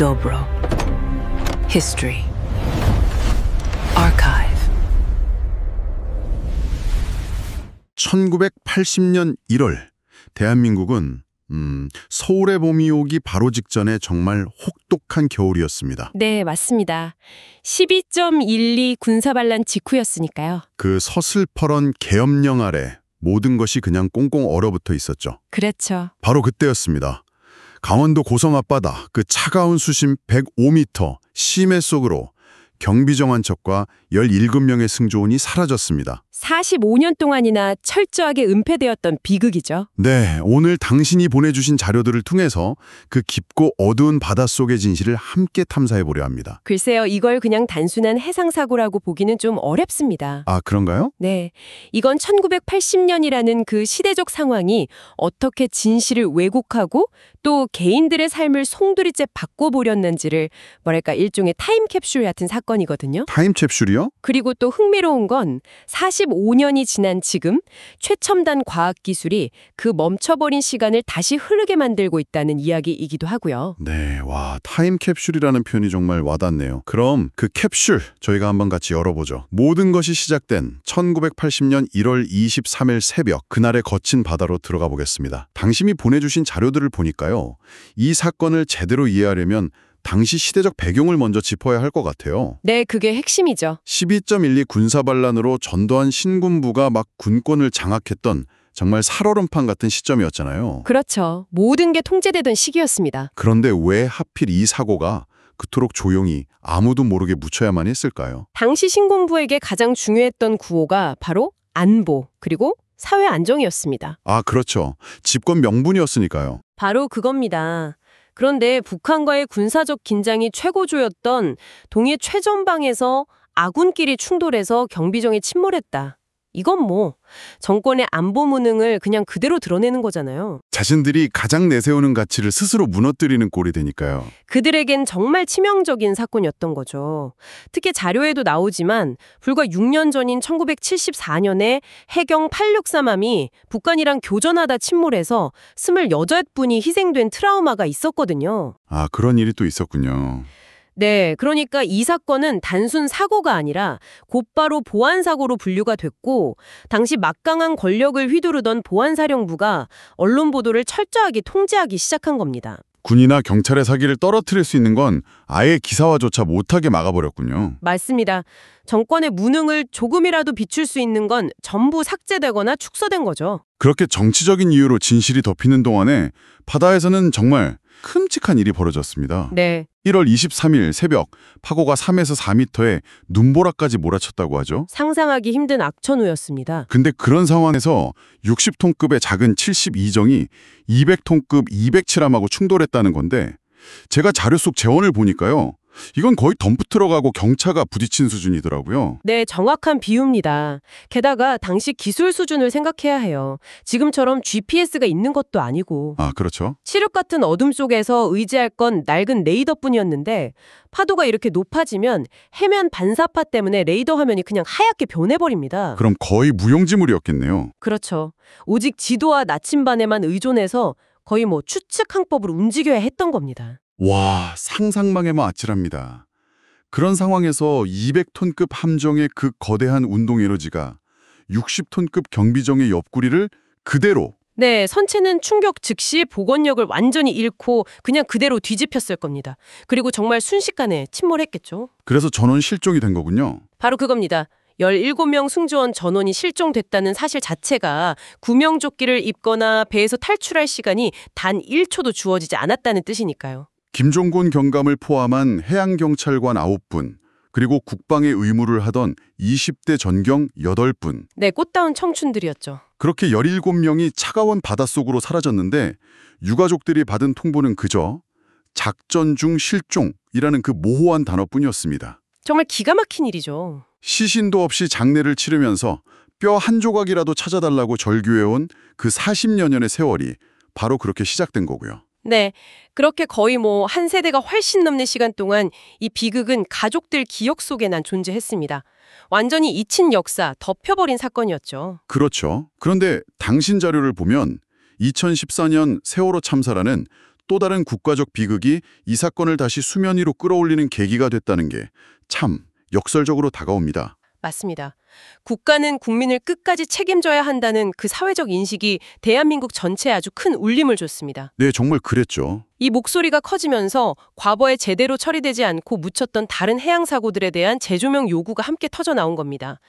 Dobro. History. Archive. 1980년 1월 대한민국은 서울의 봄이 오기 바로 직전에 정말 혹독한 겨울이었습니다. 네, 맞습니다. 12.12 군사반란 직후였으니까요. 그 서슬퍼런 계엄령 아래 모든 것이 그냥 꽁꽁 얼어붙어 있었죠. 그렇죠. 바로 그때였습니다. 강원도 고성 앞바다 그 차가운 수심 105m 심해 속으로 경비정 한 척과 17명의 승조원이 사라졌습니다. 45년 동안이나 철저하게 은폐되었던 비극이죠. 네, 오늘 당신이 보내주신 자료들을 통해서 그 깊고 어두운 바닷속의 진실을 함께 탐사해보려 합니다. 글쎄요, 이걸 그냥 단순한 해상사고라고 보기는 좀 어렵습니다. 아, 그런가요? 네, 이건 1980년이라는 그 시대적 상황이 어떻게 진실을 왜곡하고 또 개인들의 삶을 송두리째 바꿔보렸는지를 뭐랄까 일종의 타임캡슐 같은 사건이거든요. 타임캡슐이요? 그리고 또 흥미로운 건 45년이 지난 지금 최첨단 과학기술이 그 멈춰버린 시간을 다시 흐르게 만들고 있다는 이야기이기도 하고요. 네, 와, 타임캡슐이라는 표현이 정말 와닿네요. 그럼 그 캡슐 저희가 한번 같이 열어보죠. 모든 것이 시작된 1980년 1월 23일 새벽 그날의 거친 바다로 들어가 보겠습니다. 당신이 보내주신 자료들을 보니까요. 이 사건을 제대로 이해하려면 당시 시대적 배경을 먼저 짚어야 할 것 같아요. 네, 그게 핵심이죠. 12.12 군사반란으로 전두환 신군부가 막 군권을 장악했던 정말 살얼음판 같은 시점이었잖아요. 그렇죠. 모든 게 통제되던 시기였습니다. 그런데 왜 하필 이 사고가 그토록 조용히 아무도 모르게 묻혀야만 했을까요? 당시 신군부에게 가장 중요했던 구호가 바로 안보, 그리고 사회 안정이었습니다. 아, 그렇죠. 집권 명분이었으니까요. 바로 그겁니다. 그런데 북한과의 군사적 긴장이 최고조였던 동해 최전방에서 아군끼리 충돌해서 경비정이 침몰했다. 이건 뭐 정권의 안보 무능을 그냥 그대로 드러내는 거잖아요. 자신들이 가장 내세우는 가치를 스스로 무너뜨리는 꼴이 되니까요. 그들에겐 정말 치명적인 사건이었던 거죠. 특히 자료에도 나오지만 불과 6년 전인 1974년에 해경 863함이 북한이랑 교전하다 침몰해서 28분이 희생된 트라우마가 있었거든요. 아, 그런 일이 또 있었군요. 네, 그러니까 이 사건은 단순 사고가 아니라 곧바로 보안사고로 분류가 됐고 당시 막강한 권력을 휘두르던 보안사령부가 언론 보도를 철저하게 통제하기 시작한 겁니다. 군이나 경찰의 사기를 떨어뜨릴 수 있는 건 아예 기사화조차 못하게 막아버렸군요. 맞습니다. 정권의 무능을 조금이라도 비출 수 있는 건 전부 삭제되거나 축소된 거죠. 그렇게 정치적인 이유로 진실이 덮이는 동안에 바다에서는 정말 끔찍한 일이 벌어졌습니다. 네. 1월 23일 새벽 파고가 3에서 4m에 눈보라까지 몰아쳤다고 하죠. 상상하기 힘든 악천후였습니다. 근데 그런 상황에서 60톤급의 작은 72정이 200톤급 207함하고 충돌했다는 건데 제가 자료 속 재원을 보니까요. 이건 거의 덤프 트럭하고 경차가 부딪힌 수준이더라고요. 네, 정확한 비유입니다. 게다가 당시 기술 수준을 생각해야 해요. 지금처럼 GPS가 있는 것도 아니고. 아, 그렇죠. 칠흑 같은 어둠 속에서 의지할 건 낡은 레이더뿐이었는데 파도가 이렇게 높아지면 해면 반사파 때문에 레이더 화면이 그냥 하얗게 변해버립니다. 그럼 거의 무용지물이었겠네요. 그렇죠. 오직 지도와 나침반에만 의존해서 거의 뭐 추측 항법으로 움직여야 했던 겁니다. 와, 상상망에만 아찔합니다. 그런 상황에서 200톤급 함정의 그 거대한 운동 에너지가 60톤급 경비정의 옆구리를 그대로 네, 선체는 충격 즉시 복원력을 완전히 잃고 그냥 그대로 뒤집혔을 겁니다. 그리고 정말 순식간에 침몰했겠죠. 그래서 전원 실종이 된 거군요. 바로 그겁니다. 17명 승조원 전원이 실종됐다는 사실 자체가 구명조끼를 입거나 배에서 탈출할 시간이 단 1초도 주어지지 않았다는 뜻이니까요. 김종곤 경감을 포함한 해양경찰관 9분, 그리고 국방의 의무를 하던 20대 전경 8분. 네, 꽃다운 청춘들이었죠. 그렇게 17명이 차가운 바닷속으로 사라졌는데 유가족들이 받은 통보는 그저 작전 중 실종이라는 그 모호한 단어뿐이었습니다. 정말 기가 막힌 일이죠. 시신도 없이 장례를 치르면서 뼈 한 조각이라도 찾아달라고 절규해온 그 40여 년의 세월이 바로 그렇게 시작된 거고요. 네, 그렇게 거의 뭐 한 세대가 훨씬 넘는 시간 동안 이 비극은 가족들 기억 속에 난 존재했습니다. 완전히 잊힌 역사, 덮여버린 사건이었죠. 그렇죠. 그런데 당신 자료를 보면 2014년 세월호 참사라는 또 다른 국가적 비극이 이 사건을 다시 수면 위로 끌어올리는 계기가 됐다는 게 참 역설적으로 다가옵니다. 맞습니다. 국가는 국민을 끝까지 책임져야 한다는 그 사회적 인식이 대한민국 전체에 아주 큰 울림을 줬습니다. 네, 정말 그랬죠. 이 목소리가 커지면서 과거에 제대로 처리되지 않고 묻혔던 다른 해양 사고들에 대한 재조명 요구가 함께 터져 나온 겁니다.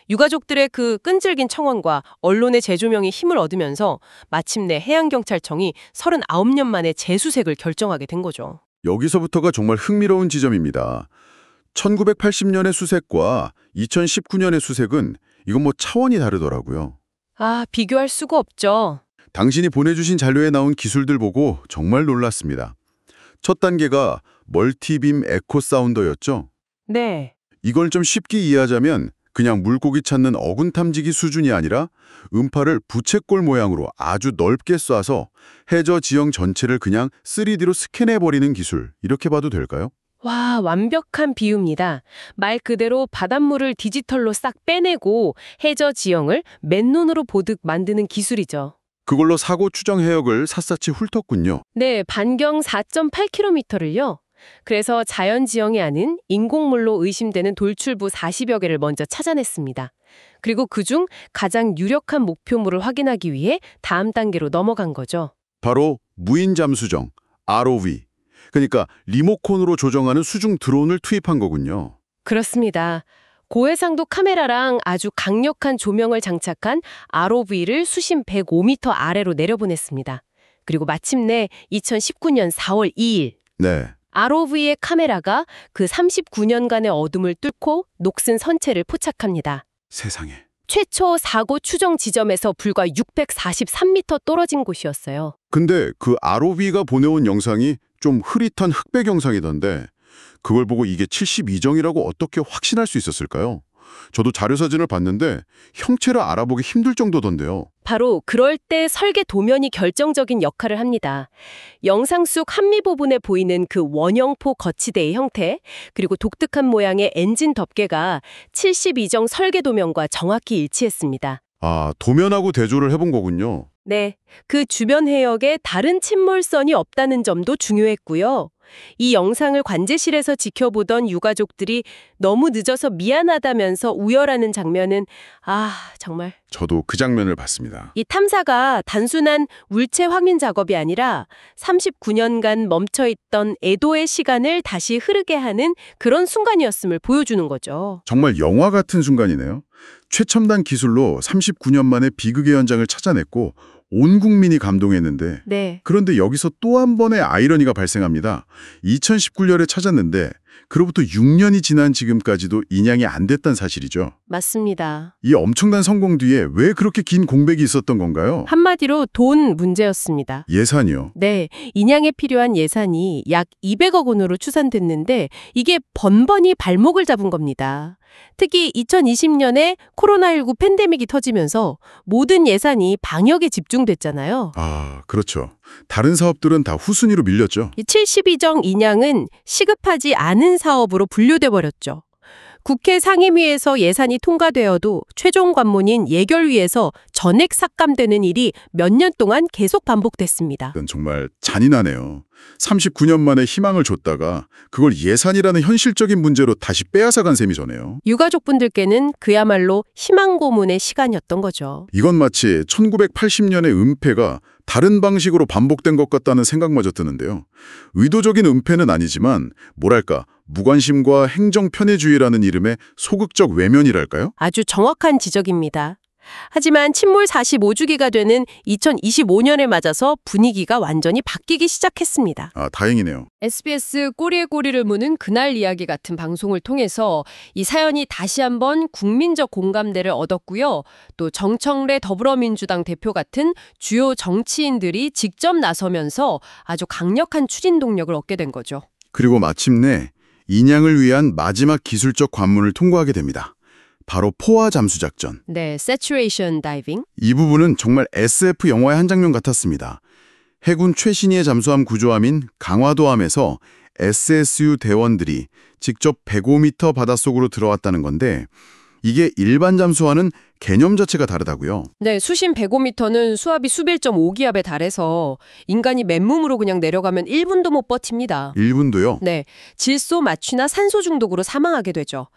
유가족들의 그 끈질긴 청원과 언론의 재조명이 힘을 얻으면서 마침내 해양경찰청이 39년 만에 재수색을 결정하게 된 거죠. 여기서부터가 정말 흥미로운 지점입니다. 1980년의 수색과 2019년의 수색은 이건 뭐 차원이 다르더라고요. 아, 비교할 수가 없죠. 당신이 보내주신 자료에 나온 기술들 보고 정말 놀랐습니다. 첫 단계가 멀티빔 에코 사운더였죠. 네. 이걸 좀 쉽게 이해하자면 그냥 물고기 찾는 어군 탐지기 수준이 아니라 음파를 부채꼴 모양으로 아주 넓게 쏴서 해저 지형 전체를 그냥 3D로 스캔해버리는 기술, 이렇게 봐도 될까요? 와, 완벽한 비유입니다. 말 그대로 바닷물을 디지털로 싹 빼내고 해저 지형을 맨눈으로 보듯 만드는 기술이죠. 그걸로 사고 추정 해역을 샅샅이 훑었군요. 네, 반경 4.8km를요. 그래서 자연 지형이 아닌 인공물로 의심되는 돌출부 40여 개를 먼저 찾아냈습니다. 그리고 그중 가장 유력한 목표물을 확인하기 위해 다음 단계로 넘어간 거죠. 바로 무인 잠수정, ROV. 그러니까 리모컨으로 조정하는 수중 드론을 투입한 거군요. 그렇습니다. 고해상도 카메라랑 아주 강력한 조명을 장착한 ROV를 수심 105m 아래로 내려보냈습니다. 그리고 마침내 2019년 4월 2일 네. ROV의 카메라가 그 39년간의 어둠을 뚫고 녹슨 선체를 포착합니다. 세상에. 최초 사고 추정 지점에서 불과 643m 떨어진 곳이었어요. 근데 그 ROV가 보내온 영상이 좀 흐릿한 흑백 영상이던데 그걸 보고 이게 72정이라고 어떻게 확신할 수 있었을까요? 저도 자료사진을 봤는데 형체를 알아보기 힘들 정도던데요. 바로 그럴 때 설계 도면이 결정적인 역할을 합니다. 영상 속 한미 부분에 보이는 그 원형포 거치대의 형태, 그리고 독특한 모양의 엔진 덮개가 72정 설계 도면과 정확히 일치했습니다. 아, 도면하고 대조를 해본 거군요. 네, 그 주변 해역에 다른 침몰선이 없다는 점도 중요했고요. 이 영상을 관제실에서 지켜보던 유가족들이 너무 늦어서 미안하다면서 우열하는 장면은 정말 저도 그 장면을 봤습니다. 이 탐사가 단순한 물체 확인 작업이 아니라 39년간 멈춰있던 애도의 시간을 다시 흐르게 하는 그런 순간이었음을 보여주는 거죠. 정말 영화 같은 순간이네요. 최첨단 기술로 39년 만에 비극의 현장을 찾아냈고 온 국민이 감동했는데 네. 그런데 여기서 또 한 번의 아이러니가 발생합니다. 2019년에 찾았는데 그로부터 6년이 지난 지금까지도 인양이 안 됐다는 사실이죠. 맞습니다. 이 엄청난 성공 뒤에 왜 그렇게 긴 공백이 있었던 건가요? 한마디로 돈 문제였습니다. 예산이요. 네, 인양에 필요한 예산이 약 200억 원으로 추산됐는데 이게 번번이 발목을 잡은 겁니다. 특히 2020년에 코로나19 팬데믹이 터지면서 모든 예산이 방역에 집중됐잖아요. 아, 그렇죠. 다른 사업들은 다 후순위로 밀렸죠. 이 72정 인양은 시급하지 않은 사업으로 분류돼 버렸죠. 국회 상임위에서 예산이 통과되어도 최종 관문인 예결위에서 전액 삭감되는 일이 몇 년 동안 계속 반복됐습니다. 이건 정말 잔인하네요. 39년 만에 희망을 줬다가 그걸 예산이라는 현실적인 문제로 다시 빼앗아간 셈이 전해요. 유가족분들께는 그야말로 희망 고문의 시간이었던 거죠. 이건 마치 1980년의 은폐가 다른 방식으로 반복된 것 같다는 생각마저 드는데요. 의도적인 은폐는 아니지만 뭐랄까 무관심과 행정 편의주의라는 이름의 소극적 외면이랄까요? 아주 정확한 지적입니다. 하지만 침몰 45주기가 되는 2025년에 맞아서 분위기가 완전히 바뀌기 시작했습니다. 아, 다행이네요. SBS 꼬리에 꼬리를 무는 그날 이야기 같은 방송을 통해서 이 사연이 다시 한번 국민적 공감대를 얻었고요. 또 정청래 더불어민주당 대표 같은 주요 정치인들이 직접 나서면서 아주 강력한 추진 동력을 얻게 된 거죠. 그리고 마침내 인양을 위한 마지막 기술적 관문을 통과하게 됩니다. 바로 포화 잠수 작전. 네, saturation diving. 이 부분은 정말 SF 영화의 한 장면 같았습니다. 해군 최신의 잠수함 구조함인 강화도함에서 SSU 대원들이 직접 105m 바닷속으로 들어왔다는 건데 이게 일반 잠수와는 개념 자체가 다르다고요. 네, 수심 105m는 수압이 11.5기압에 달해서 인간이 맨몸으로 그냥 내려가면 1분도 못 버팁니다. 1분도요? 네, 질소 마취나 산소 중독으로 사망하게 되죠.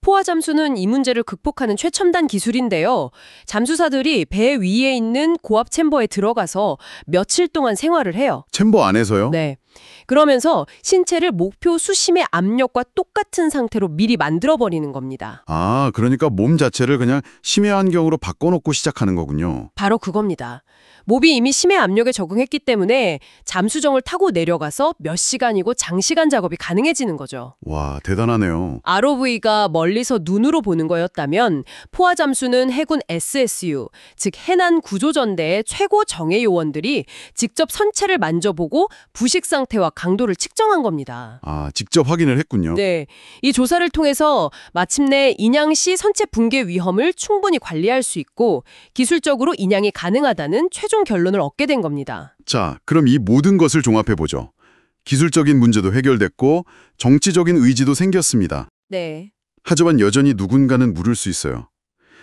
포화 잠수는 이 문제를 극복하는 최첨단 기술인데요. 잠수사들이 배 위에 있는 고압 챔버에 들어가서 며칠 동안 생활을 해요. 챔버 안에서요? 네. 그러면서 신체를 목표 수심의 압력과 똑같은 상태로 미리 만들어버리는 겁니다. 아, 그러니까 몸 자체를 그냥 심해 환경으로 바꿔놓고 시작하는 거군요. 바로 그겁니다. 몸이 이미 심해 압력에 적응했기 때문에 잠수정을 타고 내려가서 몇 시간이고 장시간 작업이 가능해지는 거죠. 와, 대단하네요. ROV가 멀리서 눈으로 보는 거였다면 포화 잠수는 해군 SSU, 즉 해난 구조전대의 최고 정예 요원들이 직접 선체를 만져보고 부식 상태와 강도를 측정한 겁니다. 아, 직접 확인을 했군요. 네, 이 조사를 통해서 마침내 인양 시 선체 붕괴 위험을 충분히 관리할 수 있고 기술적으로 인양이 가능하다는 최종 결론을 얻게 된 겁니다. 자, 그럼 이 모든 것을 종합해보죠. 기술적인 문제도 해결됐고 정치적인 의지도 생겼습니다. 네. 하지만 여전히 누군가는 물을 수 있어요.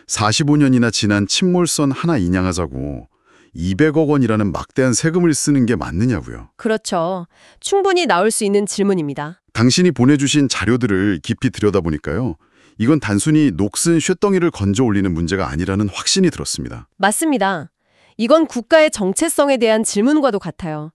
45년이나 지난 침몰선 하나 인양하자고 200억 원이라는 막대한 세금을 쓰는 게 맞느냐고요. 그렇죠. 충분히 나올 수 있는 질문입니다. 당신이 보내주신 자료들을 깊이 들여다보니까요. 이건 단순히 녹슨 쇳덩이를 건져 올리는 문제가 아니라는 확신이 들었습니다. 맞습니다. 이건 국가의 정체성에 대한 질문과도 같아요.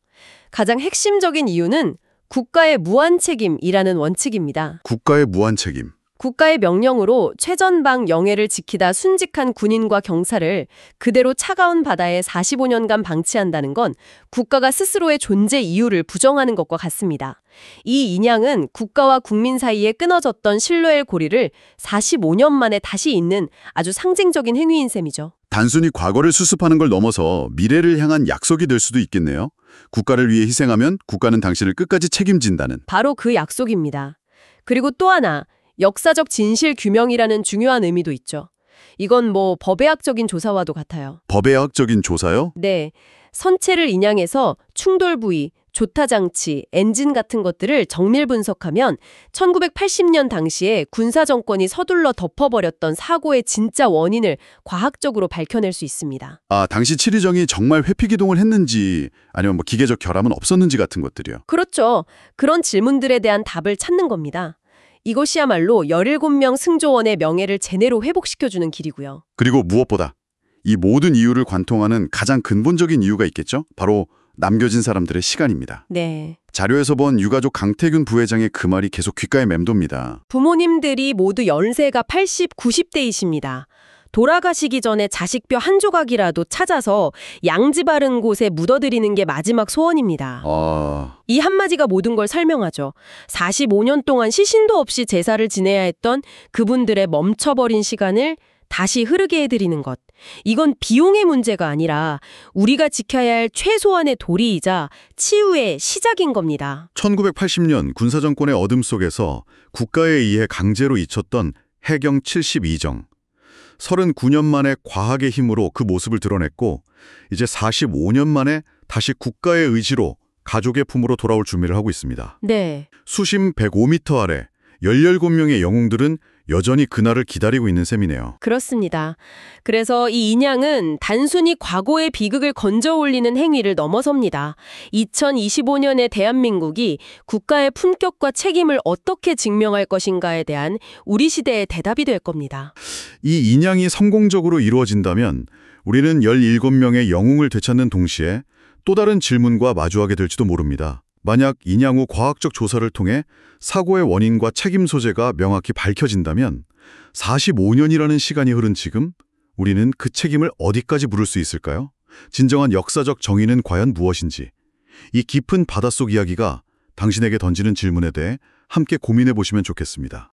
가장 핵심적인 이유는 국가의 무한 책임이라는 원칙입니다. 국가의 무한 책임. 국가의 명령으로 최전방 영해를 지키다 순직한 군인과 경사를 그대로 차가운 바다에 45년간 방치한다는 건 국가가 스스로의 존재 이유를 부정하는 것과 같습니다. 이 인양은 국가와 국민 사이에 끊어졌던 신뢰의 고리를 45년 만에 다시 잇는 아주 상징적인 행위인 셈이죠. 단순히 과거를 수습하는 걸 넘어서 미래를 향한 약속이 될 수도 있겠네요. 국가를 위해 희생하면 국가는 당신을 끝까지 책임진다는. 바로 그 약속입니다. 그리고 또 하나, 역사적 진실 규명이라는 중요한 의미도 있죠. 이건 뭐 법의학적인 조사와도 같아요. 법의학적인 조사요? 네, 선체를 인양해서 충돌 부위, 조타 장치, 엔진 같은 것들을 정밀 분석하면 1980년 당시에 군사 정권이 서둘러 덮어버렸던 사고의 진짜 원인을 과학적으로 밝혀낼 수 있습니다. 아, 당시 칠의정이 정말 회피기동을 했는지 아니면 뭐 기계적 결함은 없었는지 같은 것들이요. 그렇죠. 그런 질문들에 대한 답을 찾는 겁니다. 이것이야말로 17명 승조원의 명예를 제대로 회복시켜주는 길이고요. 그리고 무엇보다 이 모든 이유를 관통하는 가장 근본적인 이유가 있겠죠? 바로 남겨진 사람들의 시간입니다. 네. 자료에서 본 유가족 강태균 부회장의 그 말이 계속 귓가에 맴돕니다. 부모님들이 모두 연세가 80, 90대이십니다. 돌아가시기 전에 자식뼈 한 조각이라도 찾아서 양지 바른 곳에 묻어드리는 게 마지막 소원입니다. 이 한마디가 모든 걸 설명하죠. 45년 동안 시신도 없이 제사를 지내야 했던 그분들의 멈춰버린 시간을 다시 흐르게 해드리는 것. 이건 비용의 문제가 아니라 우리가 지켜야 할 최소한의 도리이자 치유의 시작인 겁니다. 1980년 군사정권의 어둠 속에서 국가에 의해 강제로 잊혔던 해경 72정. 39년 만에 과학의 힘으로 그 모습을 드러냈고 이제 45년 만에 다시 국가의 의지로 가족의 품으로 돌아올 준비를 하고 있습니다. 네. 수심 105m 아래 17명의 영웅들은 여전히 그날을 기다리고 있는 셈이네요. 그렇습니다. 그래서 이 인양은 단순히 과거의 비극을 건져 올리는 행위를 넘어섭니다. 2025년의 대한민국이 국가의 품격과 책임을 어떻게 증명할 것인가에 대한 우리 시대의 대답이 될 겁니다. 이 인양이 성공적으로 이루어진다면 우리는 17명의 영웅을 되찾는 동시에 또 다른 질문과 마주하게 될지도 모릅니다. 만약 인양 후 과학적 조사를 통해 사고의 원인과 책임 소재가 명확히 밝혀진다면 45년이라는 시간이 흐른 지금 우리는 그 책임을 어디까지 물을 수 있을까요? 진정한 역사적 정의는 과연 무엇인지 이 깊은 바닷속 이야기가 당신에게 던지는 질문에 대해 함께 고민해 보시면 좋겠습니다.